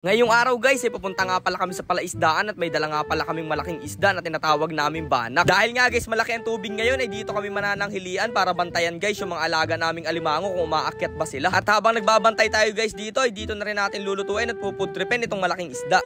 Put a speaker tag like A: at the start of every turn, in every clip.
A: Ngayong araw guys, papunta nga pala kami sa palaisdaan at may dala nga pala kaming malaking isda na tinatawag namin banak. Dahil nga guys, malaki ang tubig ngayon, ay dito kami manananghilian para bantayan guys yung mga alaga naming alimango kung umaakyat ba sila. At habang nagbabantay tayo guys dito, ay dito na rin natin lulutuin at pupudripin itong malaking isda.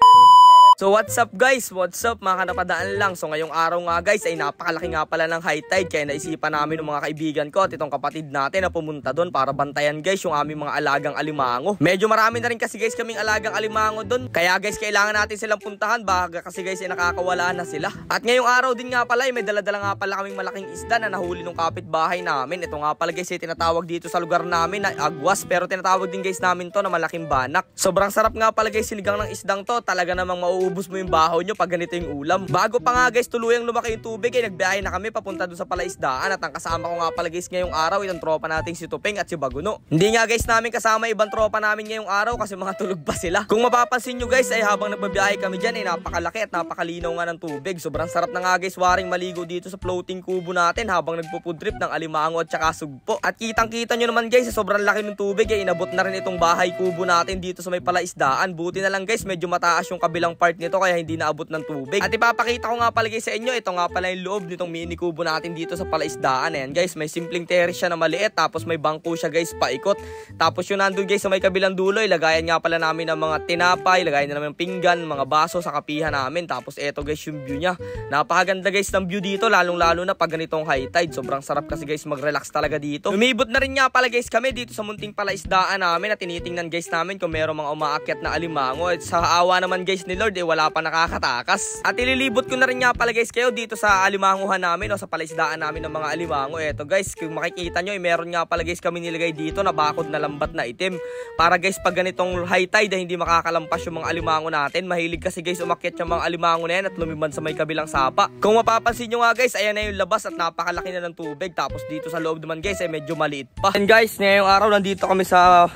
A: So what's up guys? What's up mga kanapadaan lang? So ngayong araw nga guys ay napakalaki nga pala ng high tide, kaya naisipan namin ng mga kaibigan ko at itong kapatid natin na pumunta doon para bantayan guys yung aming mga alagang alimango. Medyo marami na rin kasi guys kaming alagang alimango doon, kaya guys kailangan natin silang puntahan baka kasi guys ay nakakawala na sila. At ngayong araw din nga pala ay may dala-dala nga pala kaming malaking isda na nahuli ng kapitbahay namin. Ito nga pala guys ay tinatawag dito sa lugar namin na agwas, pero tinatawag din guys namin to na malaking banak. Sobrang sarap nga pala guys sinigang ng isdang to, talaga namang mauubos mo yung baho nyo pag ganito yung ulam. Bago pa nga guys tuluyang lumaki yung tubig ay nagbiyahe na kami papunta doon sa palaisdaan, at ang kasama ko nga pala guys ngayong araw itong tropa nating si Tupeng at si Baguno. Hindi nga guys namin kasama ibang tropa namin ngayong araw kasi mga tulog pa sila. Kung mapapansin nyo guys ay habang nagbabiyahe kami dyan ay napakalaki at napakalinaw nga ng tubig. Sobrang sarap na nga guys waring maligo dito sa floating kubo natin habang nagpupudrip ng alimango at saka sugpo. At kitang kita nyo naman guys sa sobrang laki ng tubig ay inabot na rin itong bahay kubo natin dito sa may palaisdaan. Buti na lang guys medyo mataas yung kabilang part nito kaya hindi naabot ng tubig. At ipapakita ko nga pala guys sa inyo, ito nga pala yung loob nitong mini kubo natin dito sa palaisdaan. Ayan guys, may simpleng terrace siya na maliit, tapos may bangko siya guys paikot. Tapos yung nandun guys sa may kabilang dulo, ilagayan nga pala namin ng mga tinapay, ilagayan na namin ng pinggan, mga baso sa kapihan namin. Tapos eto guys yung view niya. Napakaganda guys ng view dito, lalong lalo na pag ganitong high tide. Sobrang sarap kasi guys mag-relax talaga dito. Lumibot na rin nga pala guys kami dito sa munting palaisdaan namin at tinitingnan guys namin kung meron mga umaakyat na alimango. At sa awa naman guys ni Lord wala pa nakakatakas. At ililibot ko na rin nga pala guys kayo dito sa alimanguhan namin o sa palaisdaan namin ng mga alimango. Eto guys, kung makikita nyo meron nga pala guys kami nilagay dito na bakod na lambat na itim. Para guys pag ganitong high tide hindi makakalampas yung mga alimango natin. Mahilig kasi guys umakyat yung mga alimango na yan at lumiban sa may kabilang sapa. Kung mapapansin nyo nga guys, ayan na yung labas at napakalaki na ng tubig. Tapos dito sa loob naman guys ay medyo maliit pa. And guys, ngayong araw nandito kami sa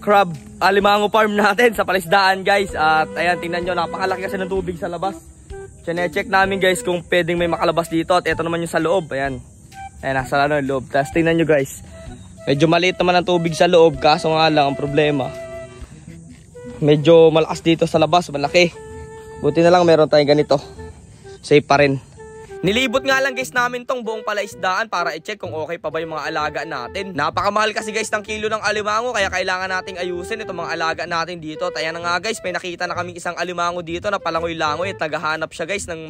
A: crab alimango farm natin sa palaisdaan guys. At ayan, tingnan nyo, napakalaki kasi ng tubig sa labas. Chine-check namin guys kung pwedeng may makalabas dito. At ito naman yung sa loob. Ayan, ayan nasa yung loob. Tapos tingnan nyo guys, medyo maliit naman ang tubig sa loob. Kaso nga lang ang problema, medyo malakas dito sa labas, malaki. Buti na lang meron tayong ganito, safe pa rin. Nilibot nga lang guys namin tong buong palaisdaan para i-check kung okay pa ba yung mga alaga natin. Napakamahal kasi guys ng kilo ng alimango, kaya kailangan nating ayusin itong mga alaga natin dito. At ayan na nga guys, may nakita na kaming isang alimango dito na palangoy-langoy at naghahanap siya guys ng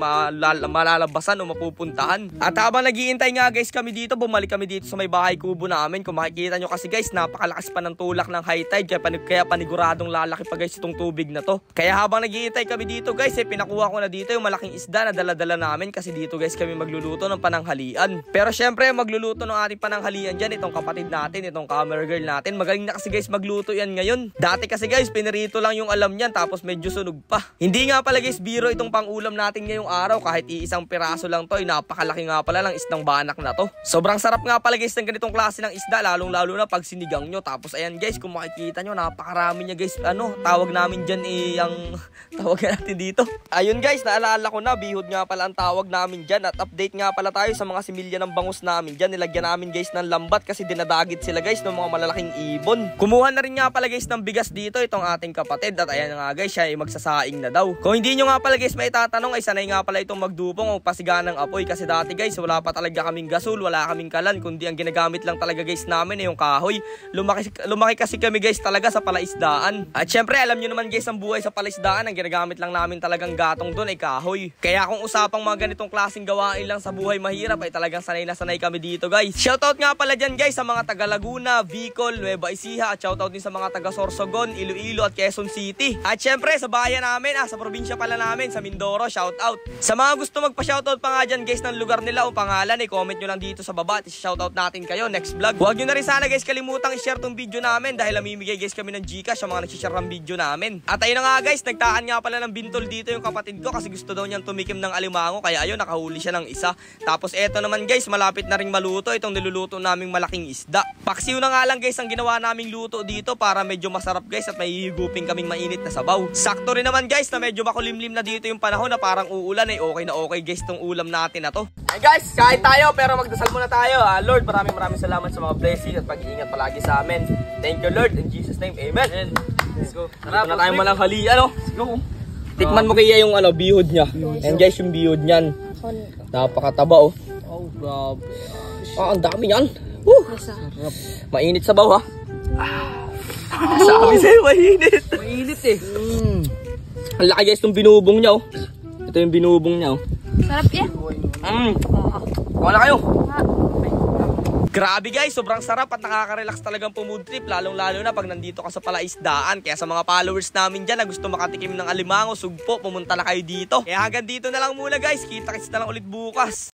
A: malalabasan o mapupuntahan. At habang naghihintay nga guys kami dito, bumalik kami dito sa may bahay kubo namin. Kung makikita nyo kasi guys, napakalakas pa ng tulak ng high tide, kaya paniguradong lalaki pa guys itong tubig na to. Kaya habang naghihintay kami dito guys, pinakuha ko na dito yung malaking isda na dala-dala namin kasi dito guys kami magluluto ng pananghalian. Pero syempre magluluto ng ating pananghalian dyan itong kapatid natin, itong camera girl natin. Magaling na kasi guys magluto yan ngayon. Dati kasi guys pinirito lang yung alam niyan, tapos medyo sunog pa. Hindi nga pala guys biro itong pangulam natin ngayong araw. Kahit iisang piraso lang to, napakalaki nga pala ng isdang banak na to. Sobrang sarap nga pala guys ng ganitong klase ng isda, lalong lalo na pag sinigang nyo. Tapos ayan guys, kung makikita nyo napakarami niya guys. Tawag namin dyan yung tawag natin dito. Ayun guys, naalala ko na, bihod nga pala ang tawag namin dyan. At update nga pala tayo sa mga similya ng bangus namin dyan. Nilagyan namin guys ng lambat kasi dinadagit sila guys ng mga malalaking ibon. Kumuha na rin nga pala guys ng bigas dito itong ating kapatid. At ayan nga guys, siya ay magsasaing na daw. Kung hindi nyo nga pala guys may tatanong, ay sanay nga pala itong magdupong o pasiga ng apoy. Kasi dati guys wala pa talaga kaming gasol, wala kaming kalan, kundi ang ginagamit lang talaga guys namin ay yung kahoy. Lumaki kasi kami guys talaga sa palaisdaan. At syempre alam nyo naman guys ang buhay sa palaisdaan, ang ginagamit lang namin talagang gatong doon ay kahoy. Kaya kung usapang mga ganitong klaseng gawain lang sa buhay mahirap ay talagang sanay na sanay kami dito guys. Shoutout nga pala dyan guys sa mga taga Laguna, Bicol, Nueva Ecija, at shoutout din sa mga taga Sorsogon, Iloilo at Quezon City. At syempre sa bayan namin, sa probinsya pala namin, sa Mindoro, shoutout. Sa mga gusto magpa-shoutout pa nga dyan guys ng lugar nila o pangalan, comment nyo lang dito sa baba at shoutout natin kayo next vlog. Huwag nyo na rin sana guys kalimutang i-share tong video namin dahil namimigay guys kami ng Gcash sa mga nagsishare ng video namin. At ayun na nga guys, nagtaan nga pala ng bintol dito yung kapatid ko kasi gusto daw niyang tumikim ng alimango, kaya ayun nakahuli siya ng isa. Tapos eto naman guys, malapit na ring maluto itong niluluto naming malaking isda. Paksiw na nga lang guys ang ginawa naming luto dito para medyo masarap guys at may hihigupin kaming mainit na sabaw. Sakto rin naman guys na medyo makulimlim na dito yung panahon na parang uulan, ay okay na okay guys itong ulam natin na to. Hey guys, kain tayo pero magdasal muna tayo. Lord, maraming salamat sa mga blessing at pag-iingat palagi sa amin. Thank you Lord, in Jesus name, amen. Let's go. Dito na tayo mananghalian, ano? Let's go. Tikman mo kaya yung bihod niya. And guys, yung bihod niyan. Napakataba, oh. Oh, grabe. Ang dami yan. Mainit sabaw, ha? Sabi sa'yo, mainit. Mainit, eh. Ang laki, guys, itong binubong niya, oh. Ito yung binubong niya, oh.
B: Sarap yan.
A: Wala kayo. Grabe guys, sobrang sarap at nakaka-relax talagang pumood trip, lalong-lalo na pag nandito ka sa palaisdaan. Kaya sa mga followers namin dyan na gusto makatikim ng alimango, sugpo, pumunta na kayo dito. Kaya hanggang dito na lang muna guys, kita-kits na lang ulit bukas.